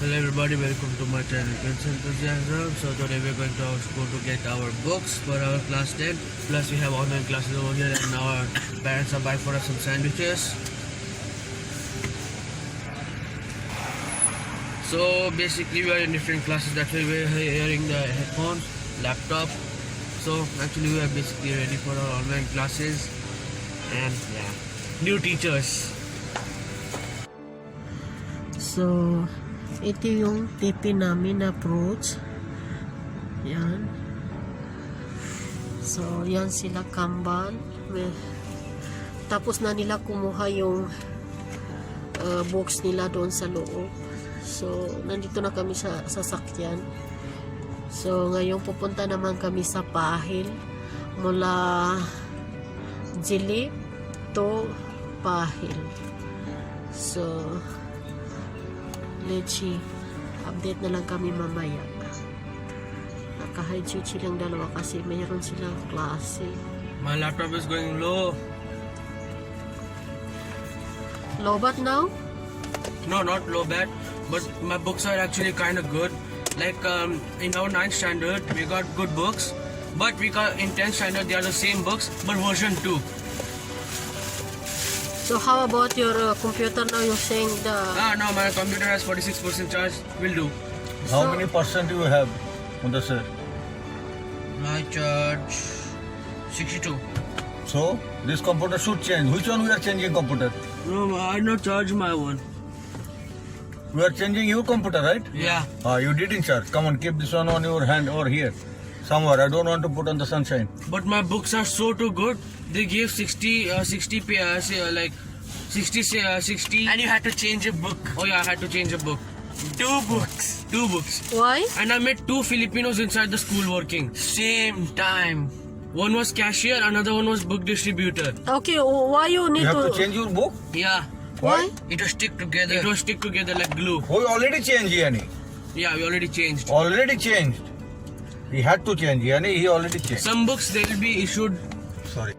Hello everybody, welcome to my channel Prince Enthusiasm. So today we're going to our school to get our books for our class 10. Plus we have online classes over here and our parents are buying for us some sandwiches. So basically we are in different classes, that's why we're hearing the headphones, laptop. So actually we are basically ready for our online classes and yeah, new teachers. So, ito yung TP namin na fruits. Yan. So, yan sila kambal. Tapos na nila kumuha yung books nila doon sa loob. So, nandito na kami sa sasakyan. So, ngayon pupunta naman kami sa Pahil. Mula Jilip to Pahil. So, let's see. Update na lang kami mamaya. Naka-hide switch silang dalawa kasi mayroon silang klase. My laptop is going low. Low bat now? No, not low bad, but my books are actually kind of good. Like in our 9th standard, we got good books, but we got in 10th standard they are the same books, but version 2. So how about your computer now? You're saying the... No, my computer has 46% charge. Will do. How many percent you have, Mudassir? My charge 62. So this computer should change. Which one we are changing computer? No, I not charge my one. We are changing your computer, right? Yeah. You didn't charge. Come on, keep this one on your hand or here. Somewhere. I don't want to put on the sunshine. But my books are so too good. They gave 60 like 60. And you had to change a book. Oh yeah, I had to change a book. Two books. Why? And I met 2 Filipinos inside the school working. Same time. One was cashier, another one was book distributor. Okay, why you need You have to change your book? Yeah. Why? It was stick together like glue. We already changed, Yani. Yeah, we already changed. Already changed. He had to change, Yani. He already changed. Some books they will be issued. Sorry.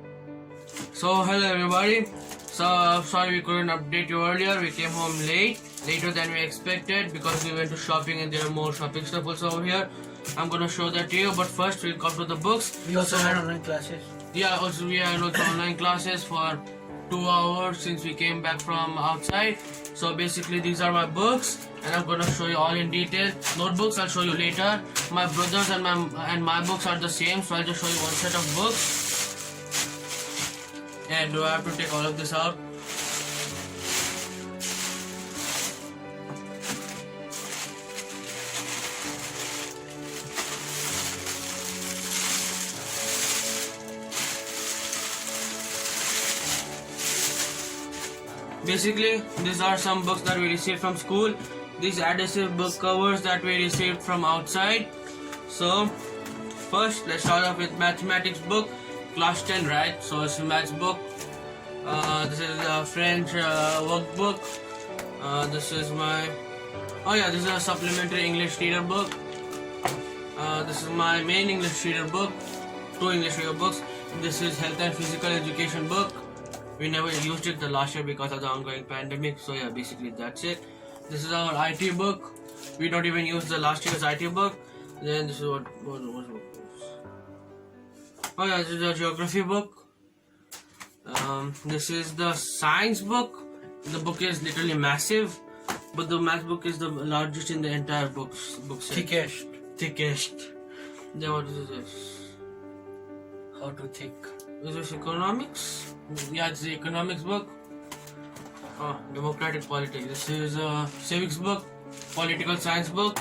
So hello everybody. So sorry we couldn't update you earlier. We came home later than we expected because we went to shopping and there are more shopping stuff also over here. I'm gonna show that to you, but first we'll come to the books. We also had online classes. Yeah, also we had also online classes for 2 hours since we came back from outside. So basically these are my books and I'm gonna show you all in detail. Notebooks I'll show you later. My brothers and my books are the same, so I'll just show you one set of books. And do I have to take all of this out? Basically, these are some books that we received from school. These adhesive book covers that we received from outside. So, first let's start off with mathematics book, class 10, right? So it's a maths book. This is a French workbook. This is my... Oh yeah, this is a supplementary English reader book. This is my main English reader book. 2 English reader books. This is health and physical education book. We never used it the last year because of the ongoing pandemic. So yeah, basically that's it. This is our IT book. We don't even use the last year's IT book. Then this is what oh yeah, this is a geography book. This is the science book. The book is literally massive, but the math book is the largest in the entire book set. Thickest. Then what is this? How to think. Is this economics? Yeah, it's the economics book. Democratic politics. This is a civics book, political science book.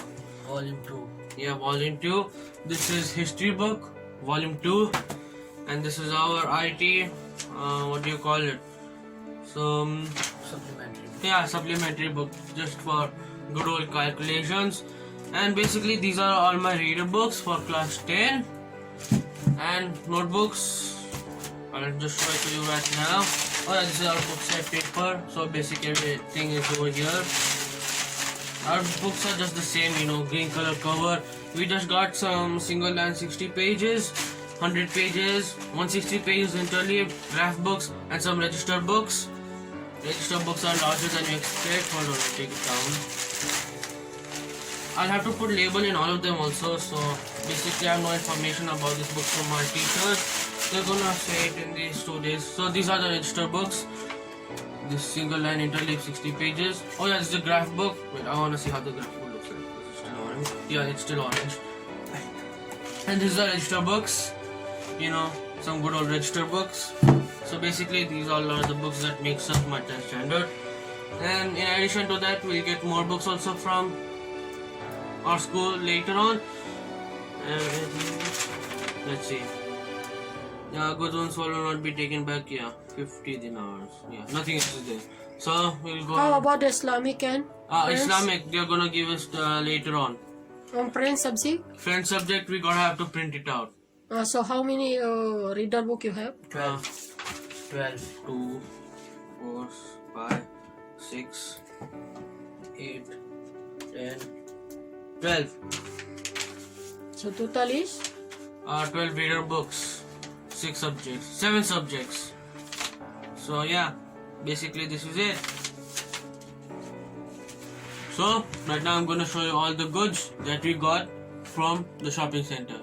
Volume 2. Yeah, volume 2. This is history book, volume 2. And this is our IT, what do you call it? So, Supplementary. yeah, supplementary book just for good old calculations. And basically these are all my reader books for class 10. And notebooks, I'll just show it to you right now. Oh yeah, this is our book set paper. So basically everything is over here. Our books are just the same, green color cover. We just got some single line 60 pages, 100 pages, 160 pages interleaved, graph books and some register books. Register books are larger than you expect. Hold on, I'll take it down. I'll have to put label in all of them also. So basically I have no information about this book from my teachers. They're gonna say it in these 2 days. So these are the register books. This single line interleave 60 pages. Oh yeah, this is a graph book. Wait, I wanna see how the graph book looks like. Is it still orange? Yeah, it's still orange. And these are register books. You know, some good old register books. So basically these all are the books that makes up my 10th standard. And in addition to that, we'll get more books also from our school later on. Let's see. Yeah, good ones will not be taken back. Yeah, 50 dinars. Yeah, nothing else is there. So we'll go. How about the Islamic and French? Islamic, they're gonna give us later on. French subject? French subject, we gonna have to print it out. So how many reader book you have? 12. 2, 4, 5, 6, 8. 10. 12. So total is? 12 reader books, 6 subjects, 7 subjects. So yeah, basically this is it. So right now I'm gonna show you all the goods that we got from the shopping center.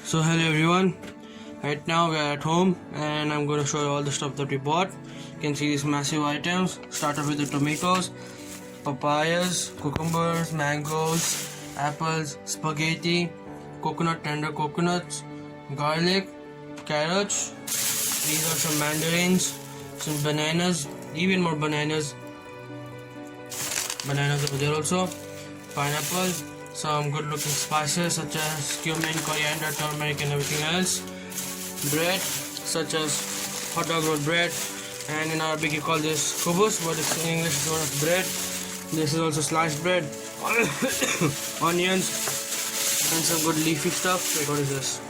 So hello everyone, right now we are at home and I'm gonna show you all the stuff that we bought. You can see these massive items. Start off with the tomatoes, papayas, cucumbers, mangoes, apples, spaghetti, coconut, tender coconuts, garlic, carrots. These are some mandarins, some bananas, even more bananas. Bananas over there also. Pineapple, some good looking spices such as cumin, coriander, turmeric and everything else. Bread such as hot dog roll bread, and in Arabic you call this kubus, but it's in English it's known as bread. This is also sliced bread. Onions and some good leafy stuff. Wait, what is this?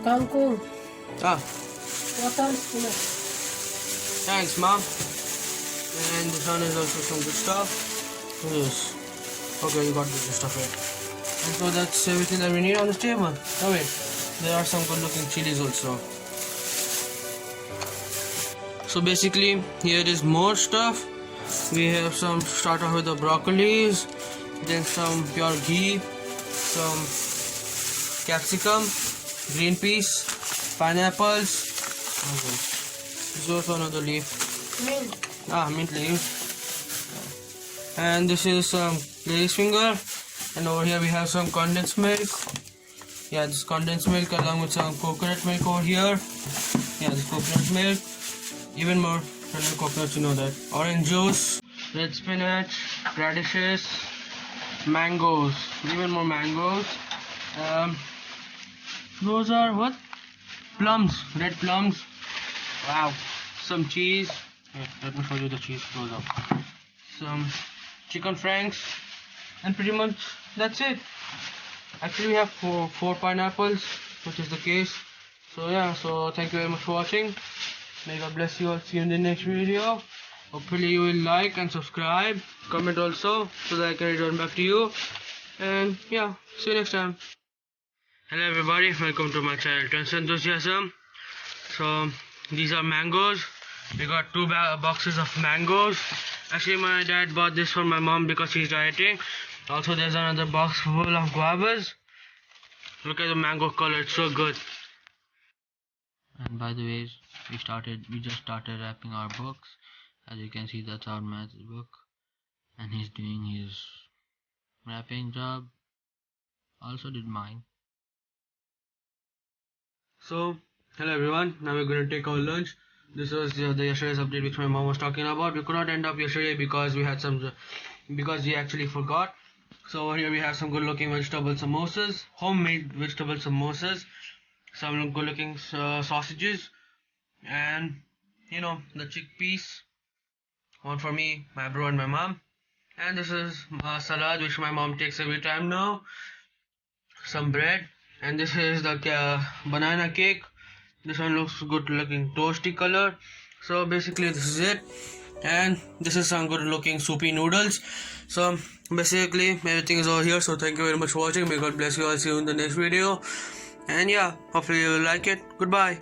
Kangkong. Ah, What else? thanks mom. And this one is also some good stuff. What is this? Okay, you got this stuff here. And so that's everything that we need on this table. Oh wait, there are some good looking chilies also. So basically here is more stuff. We have some, start off with the broccolis, then some pure ghee, some capsicum, green peas, pineapples. Okay. This is also another leaf. Mint leaves. And this is some lady's finger. And over here we have some condensed milk. Yeah, this condensed milk along with some coconut milk over here. Yeah, this coconut milk. Even more tender coconuts, you know that. Orange juice, red spinach, radishes, mangoes. Even more mangoes. Those are what? Plums, red plums. Wow. Some cheese. Wait, let me show you the cheese close up. Some chicken franks. And pretty much that's it. Actually we have four pineapples, which is the case. So yeah, so thank you very much for watching. May God bless you all. See you in the next video. Hopefully you will like and subscribe. Comment also so that I can return back to you. And yeah, see you next time. Hello everybody, welcome to my channel Trends Enthusiasm. So these are mangoes. We got 2 boxes of mangoes. Actually my dad bought this for my mom because she's dieting. Also there's another box full of guavas. Look at the mango color, it's so good. And by the way, we just started wrapping our books. As you can see, that's our maths book. And he's doing his wrapping job. Also did mine. So, hello everyone, now we're going to take our lunch. This was the yesterday's update which my mom was talking about. We could not end up yesterday because we actually forgot. So over here we have some good looking vegetable samosas, homemade vegetable samosas, some good looking sausages, and you know, the chickpeas, one for me, my bro and my mom. And this is salad which my mom takes every time now, some bread, and this is the banana cake. This one looks good looking toasty color. So basically this is it. And this is some good looking soupy noodles. So basically everything is over here. So thank you very much for watching. May God bless you all. See you in the next video. And yeah, hopefully you will like it. Goodbye.